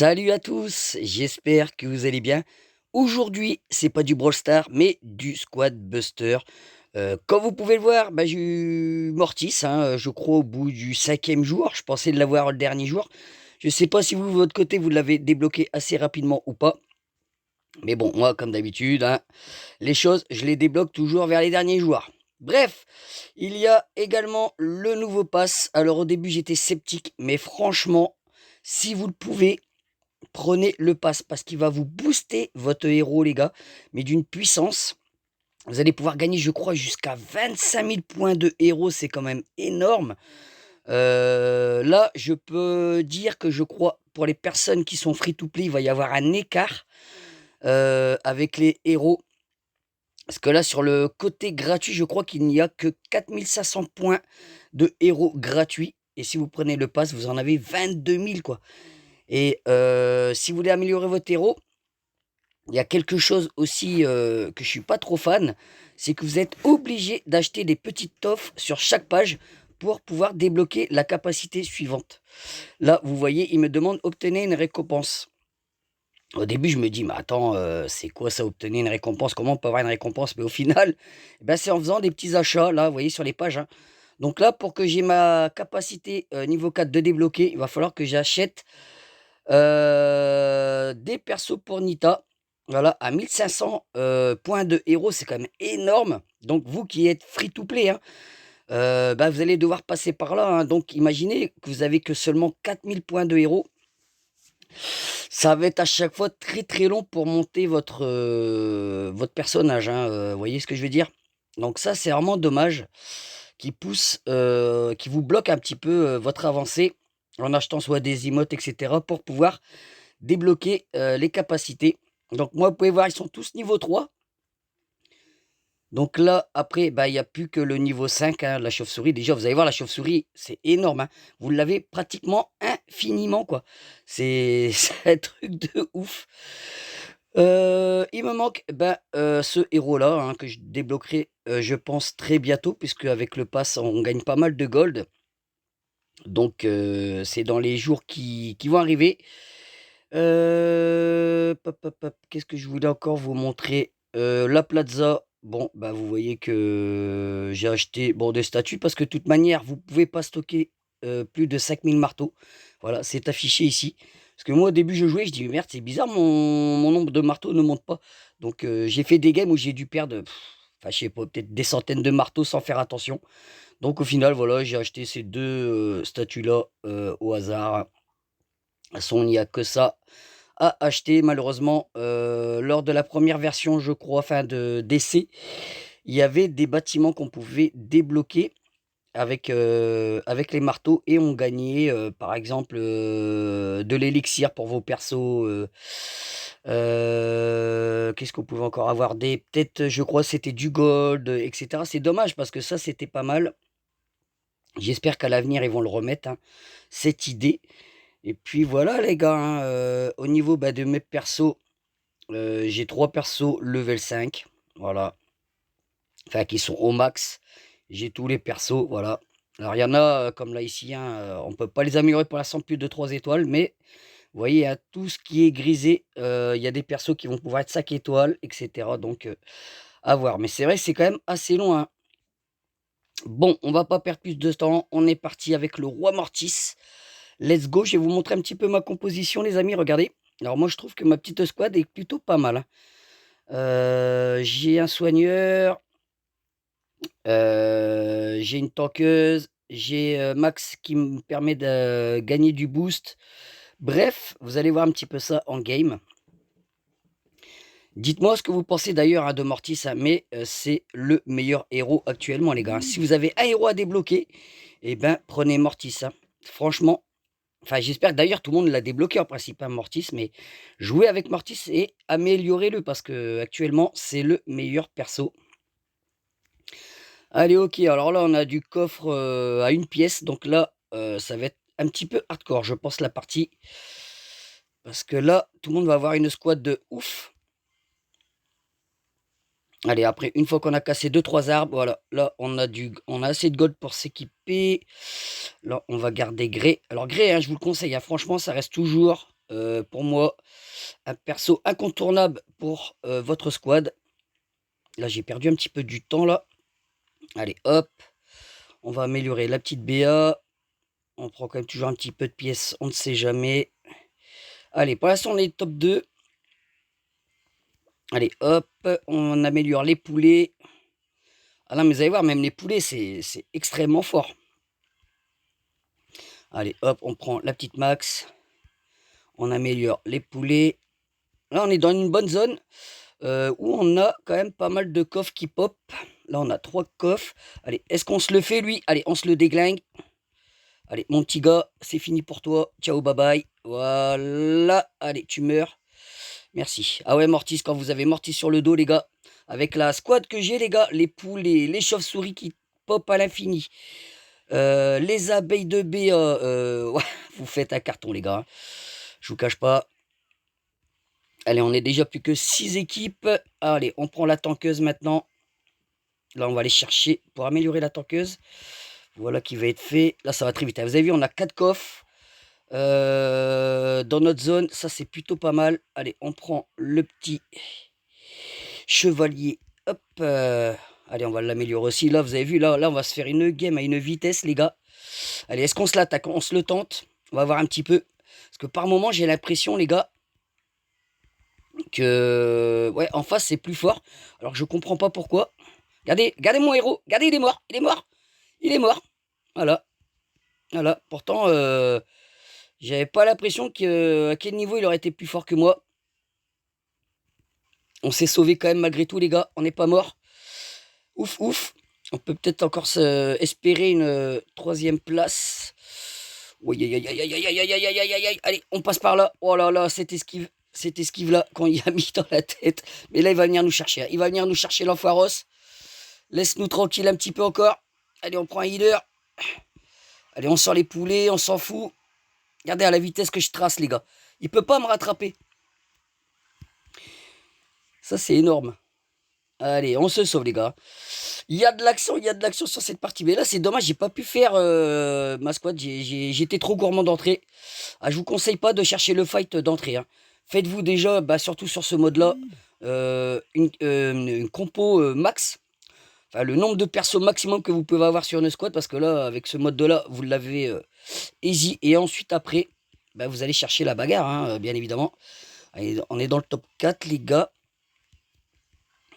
Salut à tous, j'espère que vous allez bien. Aujourd'hui, c'est pas du Brawl Stars, mais du Squad Buster. Comme vous pouvez le voir, j'ai eu Mortis, hein, je crois au bout du 5e jour. Je pensais de l'avoir le dernier jour. Je sais pas si vous, de votre côté, vous l'avez débloqué assez rapidement ou pas. Mais bon, moi, comme d'habitude, hein, les choses, je les débloque toujours vers les derniers jours. Bref, il y a également le nouveau pass. Alors au début, j'étais sceptique, mais franchement, si vous le pouvez, prenez le pass parce qu'il va vous booster votre héros, les gars, mais d'une puissance. Vous allez pouvoir gagner, je crois, jusqu'à 25 000 points de héros. C'est quand même énorme. Là, je peux dire que je crois, pour les personnes qui sont free-to-play, il va y avoir un écart avec les héros. Parce que là, sur le côté gratuit, je crois qu'il n'y a que 4500 points de héros gratuits. Et si vous prenez le pass, vous en avez 22 000, quoi. Et si vous voulez améliorer votre héros, il y a quelque chose aussi que je suis pas trop fan, c'est que vous êtes obligé d'acheter des petites toffes sur chaque page pour pouvoir débloquer la capacité suivante. Là, vous voyez, il me demande obtenez une récompense. Au début, je me dis, mais attends, c'est quoi ça, obtenir une récompense? Comment on peut avoir une récompense? Mais au final, c'est en faisant des petits achats, là, vous voyez, sur les pages, hein. Donc là, pour que j'ai ma capacité niveau 4 de débloquer, il va falloir que j'achète des persos pour Nita. Voilà, à 1500 points de héros, c'est quand même énorme. Donc vous qui êtes free to play, hein, vous allez devoir passer par là, hein. Donc imaginez que vous avez que seulement 4000 points de héros. Ça va être à chaque fois très très long pour monter votre personnage, hein, vous voyez ce que je veux dire? Donc ça, c'est vraiment dommage, qui vous bloque un petit peu, votre avancée en achetant soit des emotes et cetera pour pouvoir débloquer, les capacités. Donc moi, vous pouvez voir, ils sont tous niveau 3. Donc là, après, il y a plus que le niveau 5, hein, la chauve-souris. Déjà, vous allez voir, la chauve-souris, c'est énorme, hein. Vous l'avez pratiquement infiniment, quoi. C'est c'est un truc de ouf. Il me manque, ce héros-là, hein, que je débloquerai, je pense très bientôt puisque avec le pass, on gagne pas mal de gold. Donc c'est dans les jours qui vont arriver. Pop, pop, pop, qu'est-ce que je voulais encore vous montrer? La Plaza, bon, vous voyez que j'ai acheté, bon, des statues parce que de toute manière, vous pouvez pas stocker, plus de 5000 marteaux. Voilà, c'est affiché ici. Parce que moi, au début, je jouais, je dis: «Merde, c'est bizarre, mon nombre de marteaux ne monte pas». Donc j'ai fait des games où j'ai dû perdre, enfin, je sais pas, peut-être des centaines de marteaux sans faire attention. Donc au final, voilà, j'ai acheté ces 2 statues-là, au hasard. De toute façon, il n'y a que ça à acheter malheureusement, lors de la première version, je crois, enfin de d'essai, il y avait des bâtiments qu'on pouvait débloquer avec les marteaux et on gagnait, par exemple, de l'élixir pour vos persos, qu'est-ce qu'on pouvait encore avoir? Des peut-être, je crois, c'était du gold, et cetera. C'est dommage parce que ça, c'était pas mal. J'espère qu'à l'avenir, ils vont le remettre, hein, cette idée. Et puis voilà les gars, hein, au niveau, de mes persos, j'ai 3 persos level 5, voilà, enfin qui sont au max. J'ai tous les persos, voilà. Alors il y en a, comme là ici, hein, on peut pas les améliorer pour l'instant plus de 3 étoiles, mais vous voyez, hein, tout ce qui est grisé, il y a des persos qui vont pouvoir être 5 étoiles et cetera, donc à voir. Mais c'est vrai que c'est quand même assez long, hein. Bon, on va pas perdre plus de temps, on est parti avec le roi Mortis. Let's go, je vais vous montrer un petit peu ma composition les amis, regardez. Alors moi je trouve que ma petite squad est plutôt pas mal, hein. J'ai un soigneur, j'ai une tankeuse, j'ai, Max qui me permet de gagner du boost. Bref, vous allez voir un petit peu ça en game. Dites-moi ce que vous pensez d'ailleurs, hein, de Mortis, hein, mais c'est le meilleur héros actuellement les gars, hein. Si vous avez un héros à débloquer, prenez Mortis, hein. Franchement, enfin, j'espère que d'ailleurs tout le monde l'a débloqué en principe, hein, Mortis, mais jouez avec Mortis et améliorez-le parce que actuellement c'est le meilleur perso. Allez, OK, alors là, on a du coffre, à une pièce, donc là, ça va être un petit peu hardcore, je pense, la partie. Parce que là, tout le monde va avoir une squad de ouf. Allez, après, une fois qu'on a cassé deux trois arbres, voilà, là, on a assez de gold pour s'équiper. Là, on va garder Grey. Alors Grey, hein, je vous le conseille, hein, franchement, ça reste toujours pour moi, un perso incontournable pour votre squad. Là, j'ai perdu un petit peu du temps, là. Allez, hop. On va améliorer la petite BA. On prend quand même toujours un petit peu de pièces, on ne sait jamais. Allez, pour l'instant, on est top 2. Allez, hop, on améliore les poulets. Ah non, mais vous allez voir, même les poulets, c'est extrêmement fort. Allez, hop, on prend la petite max. On améliore les poulets. Là, on est dans une bonne zone où on a quand même pas mal de coffres qui pop. Là, on a 3 coffres. Allez, est-ce qu'on se le fait, lui? Allez, on se le déglingue. Allez, mon petit gars, c'est fini pour toi. Ciao, bye bye. Voilà. Allez, tu meurs. Merci. Ah ouais, Mortis, quand vous avez Mortis sur le dos, les gars, avec la squad que j'ai, les gars, les poules, les chauves-souris qui pop à l'infini, les abeilles de BA, ouais, vous faites un carton, les gars. Hein. Je vous cache pas. Allez, on est déjà plus que 6 équipes. Allez, on prend la tankeuse maintenant. Là, on va aller chercher pour améliorer la tankeuse. Voilà qui va être fait. Là, ça va très vite. Vous avez vu, on a 4 coffres. Dans notre zone, ça c'est plutôt pas mal. Allez, on prend le petit chevalier. Hop. Allez, on va l'améliorer aussi. Là, vous avez vu, là, on va se faire une game à une vitesse, les gars. Allez, est-ce qu'on se l'attaque? On se le tente. On va voir un petit peu. Parce que par moment, j'ai l'impression, les gars, que ouais, en face, c'est plus fort. Alors, je comprends pas pourquoi. Regardez, regardez mon héros. Regardez, il est mort. Il est mort. Il est mort. Voilà. Voilà. Pourtant, j'avais pas l'impression à quel niveau il aurait été plus fort que moi. On s'est sauvé quand même malgré tout, les gars. On n'est pas mort. Ouf, ouf. On peut peut-être encore espérer une troisième place. Oui, aïe, aïe, aïe, aïe, aïe, aïe, aïe, aïe, aïe, aïe, aïe. Allez, on passe par là. Oh là là, cette esquive là, quand il a mis dans la tête. Mais là, il va venir nous chercher. Il va venir nous chercher l'enfoiros. Laisse-nous tranquille un petit peu encore. Allez, on prend un healer. Allez, on sort les poulets, on s'en fout. Regardez à la vitesse que je trace, les gars. Il peut pas me rattraper. Ça, c'est énorme. Allez, on se sauve, les gars. Il y a de l'action sur cette partie. Mais là, c'est dommage, j'ai pas pu faire ma squad. J'étais trop gourmand d'entrée. Ah, je vous conseille pas de chercher le fight d'entrée. Hein. Faites-vous déjà, bah, surtout sur ce mode-là, une compo max. Enfin, le nombre de persos maximum que vous pouvez avoir sur une squad. Parce que là, avec ce mode-là, vous l'avez easy. Et ensuite, après, bah, vous allez chercher la bagarre, hein, bien évidemment. Allez, on est dans le top 4, les gars.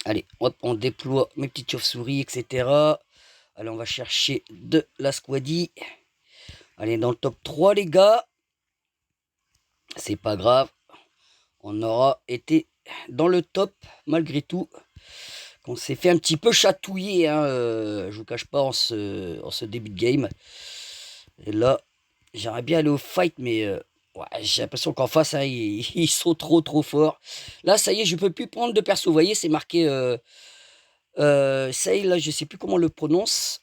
Allez, hop, on déploie mes petites chauves-souris, etc. Allez, on va chercher de la squadie. Allez, dans le top 3, les gars. C'est pas grave. On aura été dans le top, malgré tout. On s'est fait un petit peu chatouiller, hein, je vous cache pas, en ce début de game. Et là, j'aimerais bien aller au fight, mais ouais, j'ai l'impression qu'en face, hein, ils sont trop forts. Là, ça y est, je peux plus prendre de perso. Vous voyez, c'est marqué... ça y est, là, je sais plus comment on le prononce.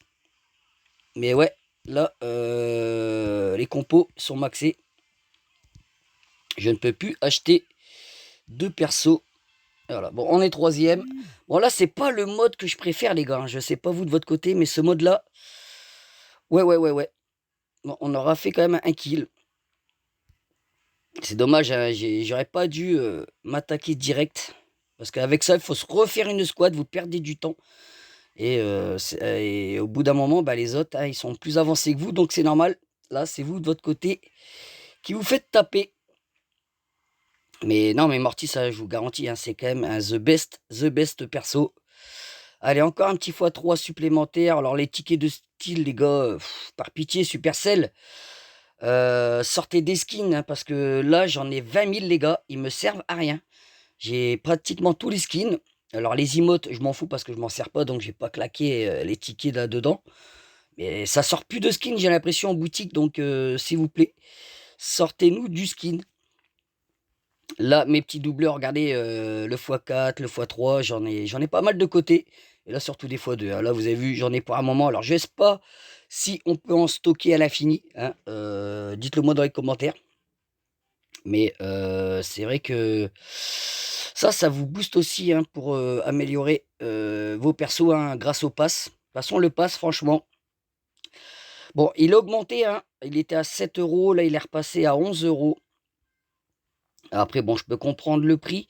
Mais ouais, là, les compos sont maxés. Je ne peux plus acheter de perso. Voilà, bon, on est troisième. Bon, là, c'est pas le mode que je préfère, les gars. Hein. Je sais pas vous de votre côté, mais ce mode-là... Ouais. Bon, on aura fait quand même un kill. C'est dommage, hein, j'aurais pas dû m'attaquer direct. Parce qu'avec ça, il faut se refaire une squad, vous perdez du temps. Et au bout d'un moment, bah, les autres, hein, ils sont plus avancés que vous, donc c'est normal. Là, c'est vous de votre côté qui vous faites taper. Mais non, mais Morty, ça, je vous garantis, hein, c'est quand même un the best perso. Allez, encore un petit x3 supplémentaire. Alors, les tickets de style, les gars, par pitié, Supercell, sortez des skins, hein, parce que là, j'en ai 20 000, les gars. Ils me servent à rien. J'ai pratiquement tous les skins. Alors, les emotes, je m'en fous parce que je m'en sers pas, donc j'ai pas claqué les tickets là-dedans. Mais ça sort plus de skins, j'ai l'impression, en boutique. Donc, s'il vous plaît, sortez-nous du skin. Là, mes petits doubleurs, regardez, le x4, le x3, j'en ai pas mal de côté. Et là, surtout des x2. Hein. Là, vous avez vu, j'en ai pour un moment. Alors, je sais pas si on peut en stocker à l'infini. Hein. Dites-le moi dans les commentaires. Mais c'est vrai que ça vous booste aussi hein, pour améliorer vos persos hein, grâce au pass. De toute façon, le pass, franchement... Bon, il a augmenté. Hein. Il était à 7 €. Là, il est repassé à 11 €. Après, bon, je peux comprendre le prix,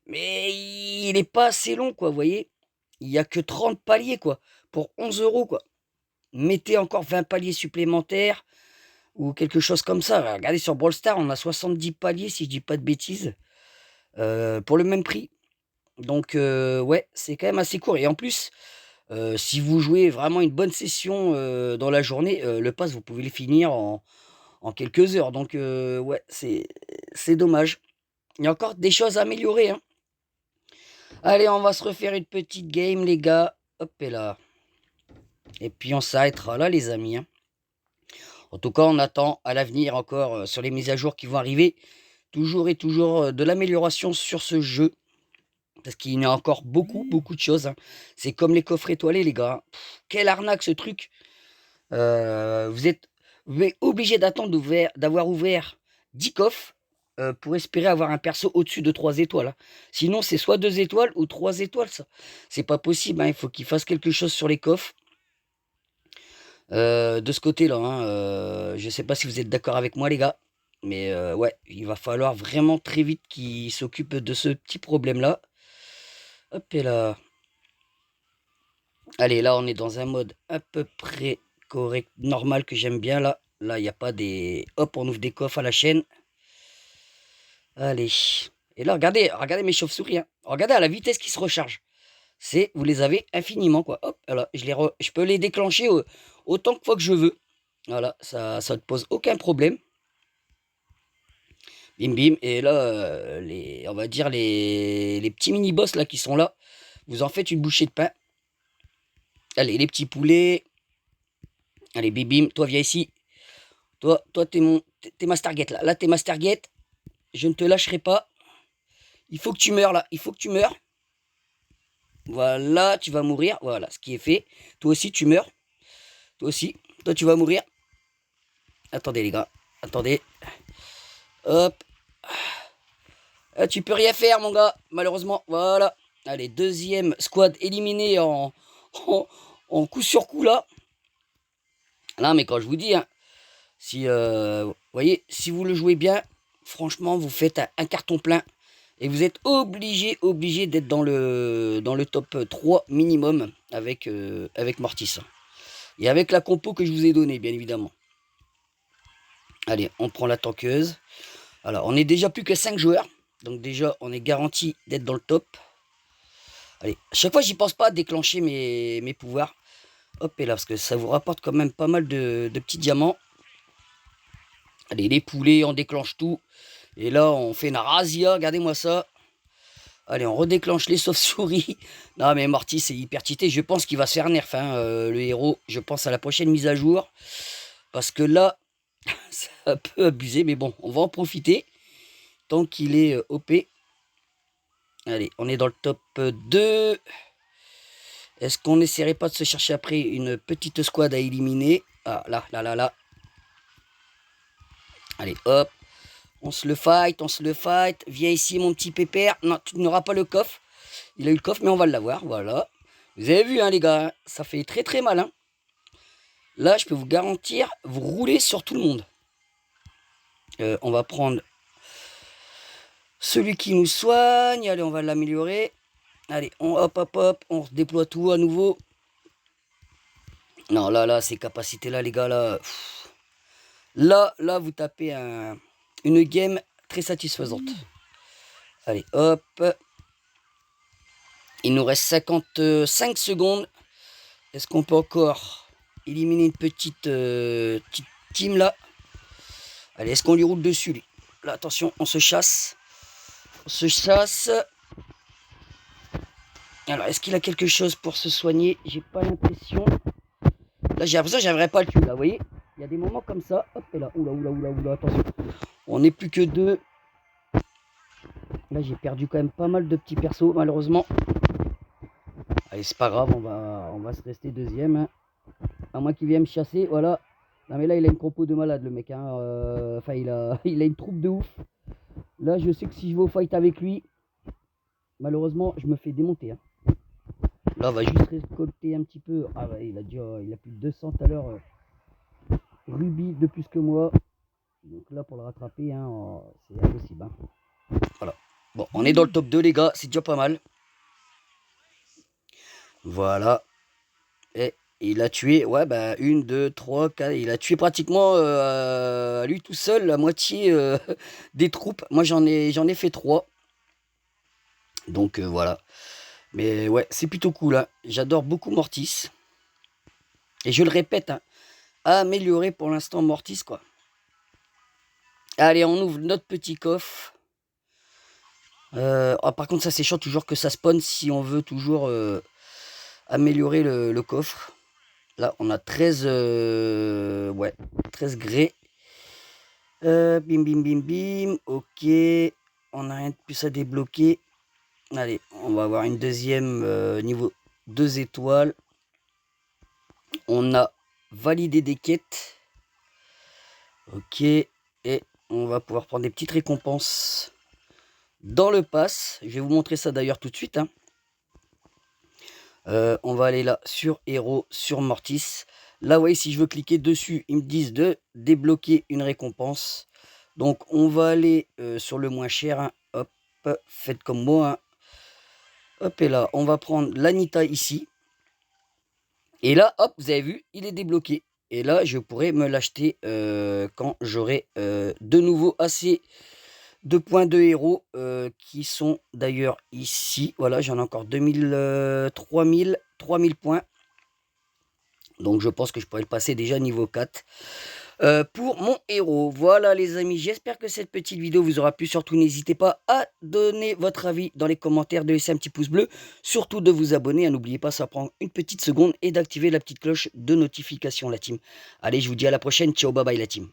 mais il est pas assez long, quoi, vous voyez? Il y a que 30 paliers, quoi, pour 11 € quoi. Mettez encore 20 paliers supplémentaires ou quelque chose comme ça. Regardez sur Brawl Stars, on a 70 paliers, si je dis pas de bêtises, pour le même prix. Donc ouais, c'est quand même assez court et en plus, si vous jouez vraiment une bonne session, dans la journée, le pass, vous pouvez le finir en quelques heures. Donc ouais, c'est dommage. Il y a encore des choses à améliorer, hein. Allez, on va se refaire une petite game, les gars. Hop et là. Et puis on s'arrêtera là, les amis, hein. En tout cas, on attend à l'avenir encore, sur les mises à jour qui vont arriver, toujours et toujours, de l'amélioration sur ce jeu. Parce qu'il y a encore beaucoup, beaucoup de choses, hein. C'est comme les coffres étoilés, les gars, hein. Quelle arnaque ce truc! Vous êtes obligé d'avoir ouvert 10 coffres, pour espérer avoir un perso au-dessus de 3 étoiles, hein. Sinon, c'est soit 2 étoiles ou 3 étoiles, ça. C'est pas possible, hein, il faut qu'ils fassent quelque chose sur les coffres. De ce côté-là, hein, je sais pas si vous êtes d'accord avec moi, les gars, mais ouais, il va falloir vraiment très vite qu'ils s'occupent de ce petit problème-là. Hop et là. Allez, là, on est dans un mode à peu près correct, normal, que j'aime bien, là. Là, il n'y a pas des... Hop, on ouvre des coffres à la chaîne. Allez. Et là, regardez mes chauves-souris, hein. Regardez à la vitesse qui se rechargent. Vous les avez infiniment, quoi. Hop, voilà, je peux les déclencher autant de fois que je veux. Voilà, ça ne te pose aucun problème. Bim, bim. Et là, on va dire les petits mini-boss, là, qui sont là, vous en faites une bouchée de pain. Allez, les petits poulets. Allez, bim, bim. Toi, viens ici. Toi, t'es ma Stargate, là. Là, t'es ma Stargate. Je ne te lâcherai pas. Il faut que tu meurs, là. Il faut que tu meurs. Voilà, tu vas mourir. Voilà, ce qui est fait. Toi aussi, tu meurs. Toi aussi. Toi, tu vas mourir. Attendez, les gars. Attendez. Hop. Ah, tu peux rien faire, mon gars. Malheureusement. Voilà. Allez, deuxième squad éliminé en, en coup sur coup, là. Là, mais quand je vous dis, hein, si, vous voyez, si vous le jouez bien, franchement, vous faites un carton plein. Et vous êtes obligé d'être dans le top 3 minimum avec Mortis. Et avec la compo que je vous ai donnée, bien évidemment. Allez, on prend la tankeuse. Alors, on est déjà plus que 5 joueurs. Donc déjà, on est garanti d'être dans le top. Allez, à chaque fois, j'y pense pas à déclencher mes pouvoirs. Hop, et là, parce que ça vous rapporte quand même pas mal de petits diamants. Allez, les poulets, on déclenche tout. Et là, on fait une razzia, regardez-moi ça. Allez, on redéclenche les sauves-souris. Non, mais Morty, c'est hyper cheaté. Je pense qu'il va se faire nerf, hein, le héros. Je pense à la prochaine mise à jour. Parce que là, c'est un peu abusé. Mais bon, on va en profiter. Tant qu'il est OP. Allez, on est dans le top 2. Est-ce qu'on n'essaierait pas de se chercher après une petite squad à éliminer? Ah, là. Allez, hop. On se le fight. Viens ici, mon petit pépère. Non, tu n'auras pas le coffre. Il a eu le coffre, mais on va l'avoir, voilà. Vous avez vu, hein, les gars, hein, ça fait très très mal, hein. Là, je peux vous garantir, vous roulez sur tout le monde. On va prendre celui qui nous soigne. Allez, on va l'améliorer. Allez, hop, on déploie tout à nouveau. Non, là, ces capacités-là, les gars, là... Là, vous tapez une game très satisfaisante. Allez, hop. Il nous reste 55 secondes. Est-ce qu'on peut encore éliminer une petite team là? Allez, est-ce qu'on lui roule dessus, lui? Là, attention, on se chasse. Alors, est-ce qu'il a quelque chose pour se soigner? J'ai pas l'impression. Là, j'ai l'impression que j'aimerais pas le tuer, là, vous voyez? Il y a des moments comme ça. Hop, et là, oula, attention. On n'est plus que 2. Là, j'ai perdu quand même pas mal de petits persos, malheureusement. Allez, c'est pas grave, on va se rester deuxième, hein. À moins qu'il vienne me chasser, voilà. Non, mais là, il a une compo de malade, le mec, hein. Enfin, il a une troupe de ouf. Là, je sais que si je vais au fight avec lui, malheureusement, je me fais démonter, hein. Là, on va juste récolter un petit peu. Ah ouais, il a plus de 200 tout à l'heure. Ruby de plus que moi. Donc là, pour le rattraper, hein, c'est impossible, hein. Bon, on est dans le top 2 les gars, c'est déjà pas mal. Voilà. Et il a tué, ouais, bah, 1, 2, 3, 4. Il a tué pratiquement à lui tout seul la moitié des troupes. Moi, j'en ai fait 3. Donc voilà. Mais ouais, c'est plutôt cool, hein. J'adore beaucoup Mortis. Et je le répète, hein, améliorer pour l'instant Mortis, quoi. Allez, on ouvre notre petit coffre. Par contre, ça c'est chiant toujours que ça spawn si on veut toujours améliorer le coffre. Là, on a 13, ouais, 13 grès. Bim, bim, bim, bim. Ok. On n'a rien de plus à débloquer. Allez, on va avoir une deuxième niveau 2 étoiles. On a validé des quêtes. Ok. Et on va pouvoir prendre des petites récompenses dans le pass. Je vais vous montrer ça d'ailleurs tout de suite, hein. On va aller là sur héros, sur Mortis. Là, vous voyez, si je veux cliquer dessus, ils me disent de débloquer une récompense. Donc, on va aller sur le moins cher, hein. Hop, faites comme moi, hein. Hop, et là, on va prendre l'Anita ici. Et là, hop, vous avez vu, il est débloqué. Et là, je pourrais me l'acheter quand j'aurai de nouveau assez de points de héros qui sont d'ailleurs ici. Voilà, j'en ai encore 2000, 3000 points. Donc, je pense que je pourrais le passer déjà niveau 4 pour mon héros. Voilà les amis, j'espère que cette petite vidéo vous aura plu. Surtout, n'hésitez pas à donner votre avis dans les commentaires, de laisser un petit pouce bleu. Surtout de vous abonner. N'oubliez pas, ça prend une petite seconde. Et d'activer la petite cloche de notification, la team. Allez, je vous dis à la prochaine. Ciao, bye bye la team.